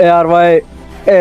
ARY,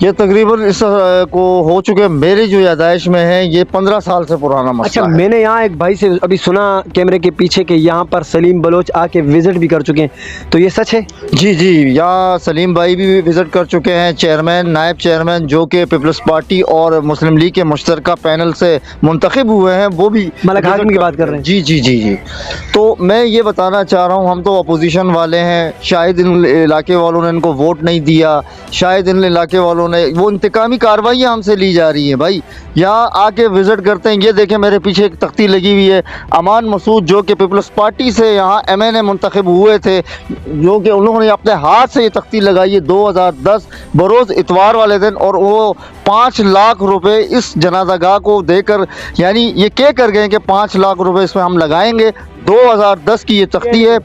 یہ تقریباً اس کو ہو چکے، میری جو یادائش میں ہے یہ 15 سال سے پرانا اچھا، مسئلہ ہے۔ میں نے یہاں ایک بھائی سے ابھی سنا کیمرے کے پیچھے کہ یہاں پر سلیم بلوچ آ کے وزٹ بھی کر چکے ہیں، تو یہ سچ ہے؟ جی جی، یہاں سلیم بھائی بھی وزٹ کر چکے ہیں، چیئرمین، نائب چیئرمین جو کہ پیپلز پارٹی اور مسلم لیگ کے مشترکہ پینل سے منتخب ہوئے ہیں، وہ بھی ملک حاکم کی بات کر رہے ہیں؟ جی جی جی جی۔ تو میں یہ بتانا چاہ رہا ہوں، ہم تو اپوزیشن والے ہیں، شاید ان علاقے والوں نے ان کو ووٹ نہیں دیا، شاید ان علاقے والوں نے، وہ انتقامی کارروائیاں ہم سے لی جا رہی ہیں۔ بھائی یہاں آ کے وزٹ کرتے ہیں، یہ دیکھیں میرے پیچھے ایک تختی لگی ہوئی ہے، امان مسعود جو کہ پیپلز پارٹی سے یہاں MNA منتخب ہوئے تھے، جو کہ انہوں نے اپنے ہاتھ سے یہ تختی لگائی ہے 2010 بروز اتوار والے دن، اور وہ 5 لاکھ روپے اس جنازہ گاہ کو دے کر، یعنی یہ کہہ کر گئے کہ 5 لاکھ روپے اس میں ہم لگائیں گے۔ 2010 کی یہ تختی ہے،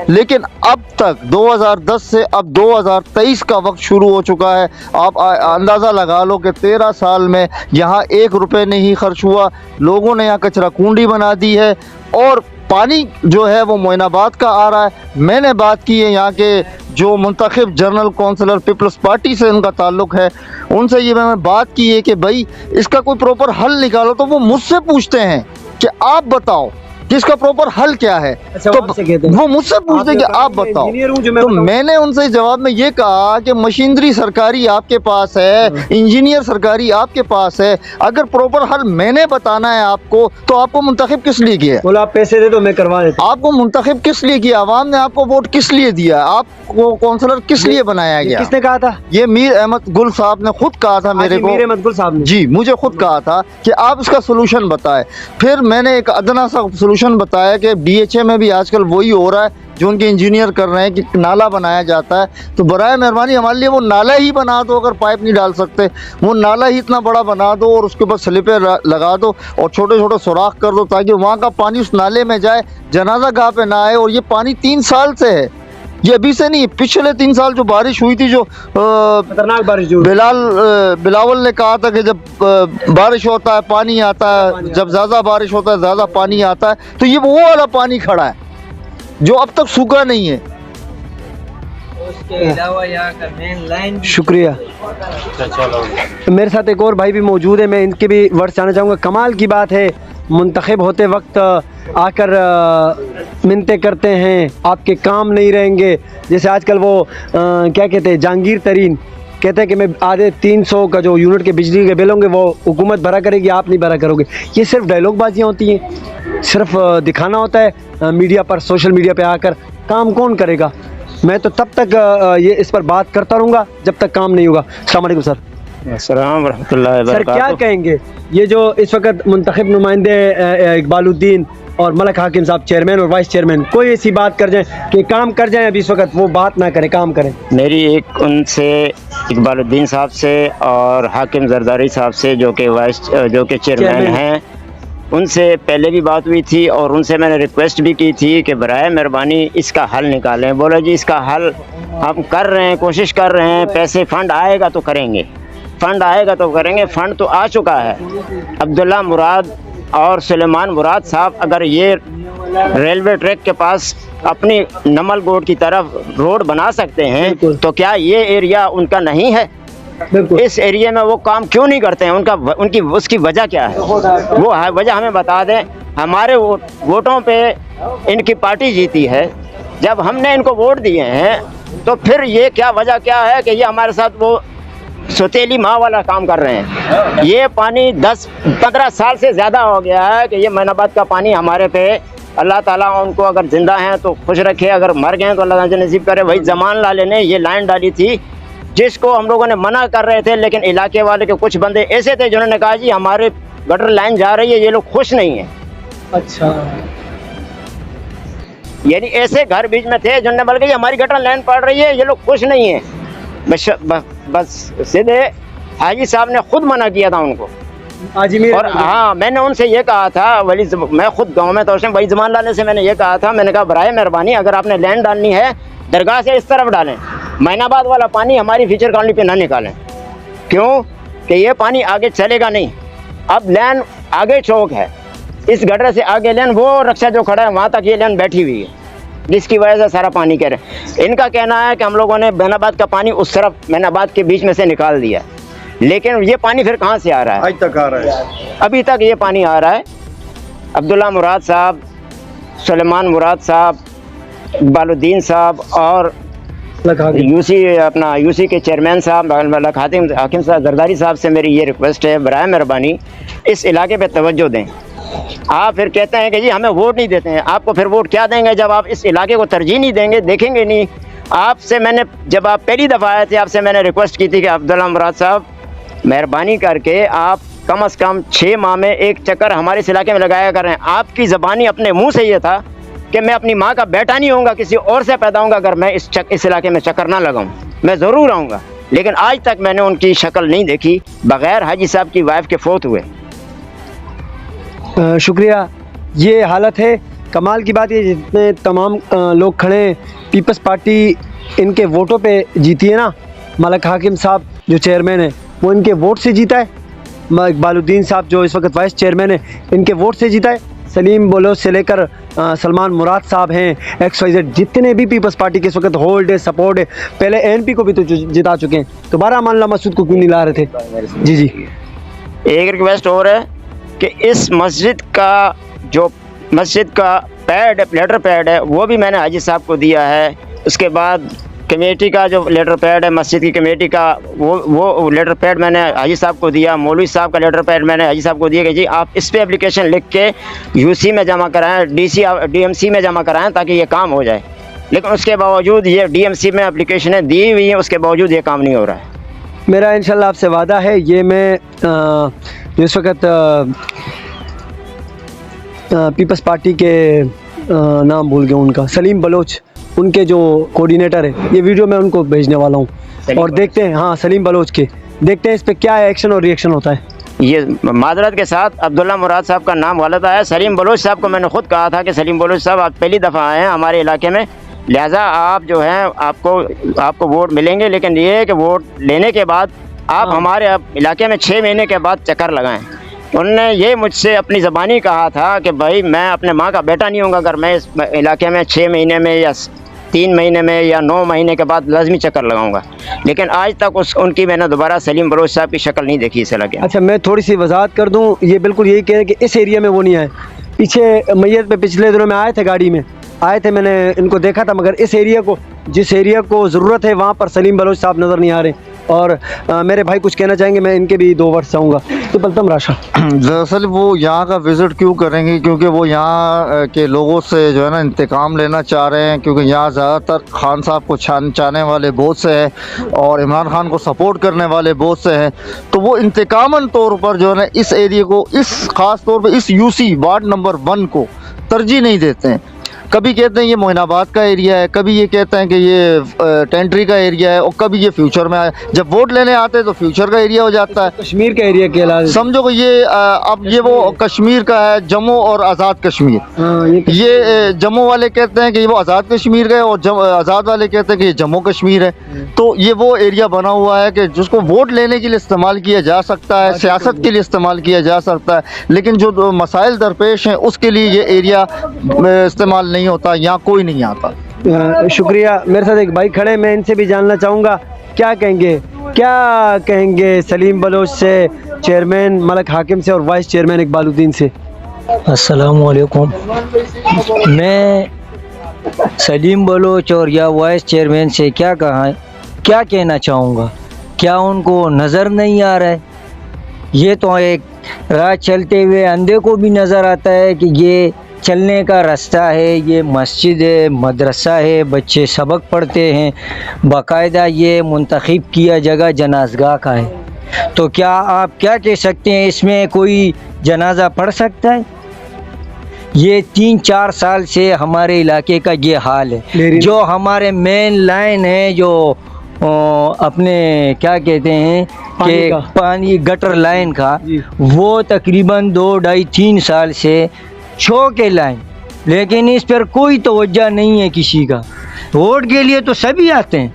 لیکن اب تک 2010 سے اب 2023 کا وقت شروع ہو چکا ہے، آپ اندازہ لگا لو کہ 13 سال میں یہاں 1 روپے نہیں خرچ ہوا، لوگوں نے یہاں کچرا کنڈی بنا دی ہے، اور پانی جو ہے وہ معین آباد کا آ رہا ہے۔ میں نے بات کی ہے یہاں کے جو منتخب جنرل کونسلر پیپلز پارٹی سے ان کا تعلق ہے، ان سے یہ میں نے بات کی ہے کہ بھائی اس کا کوئی پروپر حل نکالو، تو وہ مجھ سے پوچھتے ہیں کہ آپ بتاؤ کہ اس کا پروپر حل کیا ہے، اچھا، تو وہ آپ سے کہتے ہیں؟ وہ مجھ سے پوچھتے ہیں کہ آپ بتاؤ، انجینئر ہوں جو میں تو بتاؤں۔ میں نے ان سے جواب میں یہ کہا کہ مشینری سرکاری آپ کے پاس ہے، انجینئر سرکاری آپ کے پاس ہے، اگر پروپر حل میں نے بتانا ہے آپ کو، تو آپ کو منتخب کس لیے کیا ہے؟ بولا آپ پیسے دے دو میں کروا دیتا ہوں۔ آپ کو منتخب کس لیے کیا؟ عوام نے آپ کو ووٹ کس لیے دیا؟ آپ کو کونسلر کس لیے بنایا یہ گیا؟ کس نے کہا تھا؟ یہ میر احمد گل صاحب نے خود کہا تھا میرے کو، میر احمد گل صاحب نے؟ جی مجھے خود کہا تھا کہ آپ اس کا سلوشن بتائیں۔ پھر میں نے ایک ادنا سا سلوشن بتایا کہ DHA میں بھی آج کل وہی ہو رہا ہے جو ان کے انجینئر کر رہے ہیں کہ نالا بنایا جاتا ہے، تو برائے مہربانی ہمارے لیے وہ نالا ہی بنا دو، اگر پائپ نہیں ڈال سکتے وہ نالا ہی اتنا بڑا بنا دو، اور اس کے اوپر سلپیں لگا دو اور چھوٹے چھوٹے سوراخ کر دو، تاکہ وہاں کا پانی اس نالے میں جائے، جنازہ گاہ پہ نہ آئے۔ اور یہ پانی 3 سال سے ہے، یہ ابھی سے نہیں، پچھلے 3 سال جو بارش ہوئی تھی، جو خطرناک بارش جو بلاول نے کہا تھا کہ جب بارش ہوتا ہے پانی آتا ہے، جب زیادہ بارش ہوتا ہے زیادہ پانی آتا ہے، تو یہ وہ والا پانی کھڑا ہے جو اب تک سوکھا نہیں ہے۔ شکریہ۔ میرے ساتھ ایک اور بھائی بھی موجود ہے، میں ان کے بھی ورڈ جاننا چاہوں گا۔ کمال کی بات ہے، منتخب ہوتے وقت آ کر منتیں کرتے ہیں آپ کے کام نہیں رہیں گے، جیسے آج کل وہ کیا کہتے ہیں، جہانگیر ترین کہتے ہیں کہ میں آدھے 300 کا جو یونٹ کے بجلی کے بل ہوں گے وہ حکومت بھرا کرے گی، آپ نہیں بھرا کرو گے۔ یہ صرف ڈائلاگ بازیاں ہوتی ہیں، صرف دکھانا ہوتا ہے میڈیا پر، سوشل میڈیا پہ آ کر۔ کام کون کرے گا؟ میں تو تب تک یہ اس پر بات کرتا رہوں گا جب تک کام نہیں ہوگا۔ السلام علیکم سر۔ السلام ورحمۃ اللہ سر وبرکاتہ۔ کیا کہیں گے، یہ جو اس وقت منتخب نمائندے اقبال الدین اور ملک حاکم صاحب چیئرمین اور وائس چیئرمین کوئی ایسی بات کر جائیں کہ کام کر جائیں، ابھی اس وقت وہ بات نہ کریں، کام کریں؟ میری ایک ان سے، اقبال الدین صاحب سے اور حاکم زرداری صاحب سے جو کہ چیئرمین ہیں، ان سے پہلے بھی بات ہوئی تھی، اور ان سے میں نے ریکویسٹ بھی کی تھی کہ برائے مہربانی اس کا حل نکالیں۔ بولا جی اس کا حل ہم کر رہے ہیں، کوشش کر رہے ہیں، پیسے فنڈ آئے گا تو کریں گے، فنڈ آئے گا تو کریں گے۔ فنڈ تو آ چکا ہے، عبداللہ مراد اور سلیمان مراد صاحب اگر یہ ریلوے ٹریک کے پاس اپنی نمل گوڈ کی طرف روڈ بنا سکتے ہیں، تو کیا یہ ایریا ان کا نہیں ہے؟ بالکل۔ اس ایریے میں وہ کام کیوں نہیں کرتے ہیں؟ اس کی وجہ کیا ہے؟ وہ وجہ ہمیں بتا دیں۔ ہمارے ووٹوں پہ ان کی پارٹی جیتی ہے، جب ہم نے ان کو ووٹ دیے ہیں تو پھر یہ کیا وجہ کیا ہے کہ یہ ہمارے ساتھ وہ سوتیلی ماں والا کام کر رہے ہیں؟ یہ پانی 10-15 سال سے زیادہ ہو گیا ہے کہ یہ معین آباد کا پانی ہمارے پہ، اللہ تعالیٰ ان کو اگر زندہ ہیں تو خوش رکھے، اگر مر گئے تو اللہ تعالیٰ نصیب کرے۔ وہی زمان لالے نے یہ لائن ڈالی تھی جس کو ہم لوگوں نے منع کر رہے تھے، لیکن علاقے والے کے کچھ بندے ایسے تھے جنہوں نے کہا جی ہمارے گٹر لائن جا رہی ہے، یہ لوگ خوش نہیں ہیں۔ اچھا، یعنی ایسے گھر بیچ میں تھے جنہوں نے بلکہ ہماری گٹر لائن پڑ رہی ہے، یہ لوگ خوش نہیں ہیں۔ بس سیدھے حاجی صاحب نے خود منع کیا تھا ان کو، اور ہاں میں نے ان سے یہ کہا تھا، میں خود گاؤں میں تو وہی زمان لانے سے میں نے یہ کہا تھا، میں نے کہا برائے مہربانی اگر آپ نے لینڈ ڈالنی ہے درگاہ سے اس طرف ڈالیں، معین آباد والا پانی ہماری فیچر کالونی پہ نہ نکالیں۔ کیوں کہ یہ پانی آگے چلے گا نہیں، اب لین آگے چوک ہے، اس گٹر سے آگے لین وہ رکشا جو کھڑا ہے وہاں تک یہ لین بیٹھی ہوئی ہے، جس کی وجہ سے سارا پانی کہہ رہے ہیں۔ ان کا کہنا ہے کہ ہم لوگوں نے معین آباد کا پانی اس طرف معین آباد کے بیچ میں سے نکال دیا، لیکن یہ پانی پھر کہاں سے آ رہا ہے؟ آج تک آ رہا ہے. ابھی تک یہ پانی آ رہا ہے. عبداللہ مراد صاحب، سلیمان مراد صاحب، اقبال الدین صاحب اور یو سی کے چیئرمین صاحب حاکم صاحب زرداری صاحب سے میری یہ ریکویسٹ ہے، برائے مہربانی اس علاقے پہ توجہ دیں. آپ پھر کہتے ہیں کہ جی ہمیں ووٹ نہیں دیتے ہیں. آپ کو پھر ووٹ کیا دیں گے جب آپ اس علاقے کو ترجیح نہیں دیں گے، دیکھیں گے نہیں. آپ سے میں نے جب آپ پہلی دفعہ آئے تھے، آپ سے میں نے ریکویسٹ کی تھی کہ عبداللہ مراد صاحب مہربانی کر کے آپ کم از کم 6 ماہ میں ایک چکر ہمارے اس علاقے میں لگایا کریں. آپ کی زبانی اپنے منہ سے یہ تھا کہ میں اپنی ماں کا بیٹا نہیں ہوں گا، کسی اور سے پیدا ہوں گا اگر میں اس علاقے میں چکر نہ لگاؤں. میں ضرور آؤں گا، لیکن آج تک میں نے ان کی شکل نہیں دیکھی بغیر حاجی صاحب کی وائف کے فوت ہوئے. شکریہ. یہ حالت ہے. کمال کی بات یہ جتنے تمام لوگ کھڑے ہیں، پیپلز پارٹی ان کے ووٹوں پہ جیتی ہے نا. ملک حاکم صاحب جو چیئرمین ہے وہ ان کے ووٹ سے جیتا ہے. اقبال الدین صاحب جو اس وقت وائس چیئرمین ہے ان کے ووٹ سے جیتا ہے. سلیم بلوچ سے لے کر سلمان مراد صاحب ہیں، XYZ جتنے بھی پیپلز پارٹی کے اس وقت ہولڈ ہے، سپورٹ ہے. پہلے ANP کو بھی تو جتا چکے ہیں. دوبارہ امان اللہ مسعود کو کیوں نہیں لا رہے تھے؟ جی ایک ریکویسٹ اور ہے کہ اس مسجد کا جو مسجد کا لیٹر پیڈ ہے وہ بھی میں نے حاجی صاحب کو دیا ہے. اس کے بعد کمیٹی کا جو لیٹر پیڈ ہے مسجد کی کمیٹی کا وہ لیٹر پیڈ میں نے حاجی صاحب کو دیا. مولوی صاحب کا لیٹر پیڈ میں نے حاجی صاحب کو دیا کہ جی آپ اس پہ اپلیکیشن لکھ کے UC میں جمع کرائیں، DMC میں جمع کرائیں تاکہ یہ کام ہو جائے. لیکن اس کے باوجود یہ DMC میں اپلیکیشنیں دی ہوئی ہیں، اس کے باوجود یہ کام نہیں ہو رہا ہے. میرا انشاءاللہ آپ سے وعدہ ہے. یہ میں جو اس وقت پیپلز پارٹی کے نام بھول گیا ان کا، سلیم بلوچ ان کے جو کوارڈینیٹر ہے، یہ ویڈیو میں ان کو بھیجنے والا ہوں اور دیکھتے ہیں. ہاں سلیم بلوچ کے دیکھتے ہیں اس پہ کیا ایکشن اور ریئیکشن ہوتا ہے. یہ معذرت کے ساتھ عبداللہ مراد صاحب کا نام غلط آیا. سلیم بلوچ صاحب کو میں نے خود کہا تھا کہ سلیم بلوچ صاحب آپ پہلی دفعہ آئے ہیں ہمارے علاقے میں، لہٰذا آپ جو ہیں آپ کو ووٹ ملیں گے، لیکن یہ ہے کہ ووٹ لینے کے بعد آپ ہمارے علاقے میں 6 مہینے کے بعد چکر لگائیں. انہوں نے یہ مجھ سے اپنی زبانی کہا تھا کہ بھائی میں اپنے ماں کا بیٹا نہیں ہوں گا اگر میں اس علاقے میں 6 مہینے میں یا 3 مہینے میں یا 9 مہینے کے بعد لازمی چکر لگاؤں گا. لیکن آج تک ان کی میں نے دوبارہ سلیم بلوچ صاحب کی شکل نہیں دیکھی اس علاقے. اچھا میں تھوڑی سی وضاحت کر دوں. یہ بالکل یہی کہہ رہے ہیں کہ اس ایریا میں وہ نہیں آئے. پیچھے میت پہ پچھلے دنوں میں آئے تھے، گاڑی میں آئے تھے، میں نے ان کو دیکھا تھا، مگر اس ایریا کو جس ایریا کو ضرورت ہے وہاں پر سلیم بلوچ صاحب نظر نہیں آ رہے. اور میرے بھائی کچھ کہنا چاہیں گے، میں ان کے بھی 2 ورڈ چاہوں گا. تو پلتم راشا دراصل وہ یہاں کا وزٹ کیوں کریں گے؟ کیونکہ وہ یہاں کے لوگوں سے جو ہے نا انتقام لینا چاہ رہے ہیں، کیونکہ یہاں زیادہ تر خان صاحب کو چاہنے والے بہت سے ہیں اور عمران خان کو سپورٹ کرنے والے بہت سے ہیں. تو وہ انتقاماً طور پر جو ہے نا اس ایریے کو، اس خاص طور پر اس UC وارڈ نمبر 1 کو ترجیح نہیں دیتے ہیں. کبھی کہتے ہیں یہ معین آباد کا ایریا ہے، کبھی یہ کہتے ہیں کہ یہ ٹینٹری کا ایریا ہے، اور کبھی یہ فیوچر میں آئے. جب ووٹ لینے آتے ہیں تو فیوچر کا ایریا ہو جاتا ہے، کشمیر کا ایریا کے علاوہ سمجھو کہ یہ اب یہ وہ کشمیر کا ہے، جموں اور آزاد کشمیر. یہ جموں والے کہتے ہیں کہ یہ وہ آزاد کشمیر کا ہے اور آزاد والے کہتے ہیں کہ یہ جموں کشمیر ہے. تو یہ وہ ایریا بنا ہوا ہے کہ جس کو ووٹ لینے کے لیے استعمال کیا جا سکتا ہے، سیاست کے لیے استعمال کیا جا سکتا ہے، لیکن جو مسائل درپیش ہیں اس کے لیے یہ ایریا استعمال نہیں ہوتا، یہاں کوئی نہیں آتا. شکریہ. میرے ساتھ ایک بھائی کھڑے، میں ان سے بھی جاننا چاہوں گا کیا کہیں گے سلیم بلوچ سے، چیئرمین ملک حاکم سے اور وائس چیئرمین اقبال الدین سے. السلام علیکم. میں سلیم بلوچ اور یا وائس چیئرمین سے کیا کہنا چاہوں گا؟ کیا ان کو نظر نہیں آ رہا ہے؟ یہ تو ایک راہ چلتے ہوئے اندھے کو بھی نظر آتا ہے کہ یہ چلنے کا راستہ ہے، یہ مسجد ہے، مدرسہ ہے، بچے سبق پڑھتے ہیں، باقاعدہ یہ منتخب کیا جگہ جنازگاہ کا ہے. تو کیا آپ کیا کہہ سکتے ہیں اس میں کوئی جنازہ پڑھ سکتا ہے؟ یہ 3-4 سال سے ہمارے علاقے کا یہ حال ہے. جو ہمارے مین لائن ہے، جو اپنے کیا کہتے ہیں کہ پانی گٹر لائن کا، وہ تقریباً 2-2.5-3 سال سے کے لائن، لیکن اس پر کوئی توجہ نہیں ہے کسی کا. ووٹ کے لیے تو سبھی آتے ہیں،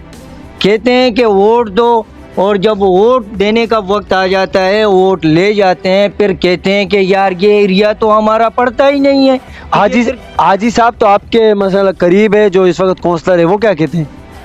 کہتے ہیں کہ ووٹ دو، اور جب ووٹ دینے کا وقت آ جاتا ہے ووٹ لے جاتے ہیں، پھر کہتے ہیں کہ یار یہ ایریا تو ہمارا پڑتا ہی نہیں ہے. حاجی صاحب تو آپ کے مسئلہ قریب ہے، جو اس وقت کونسلر ہے، وہ کیا کہتے ہیں؟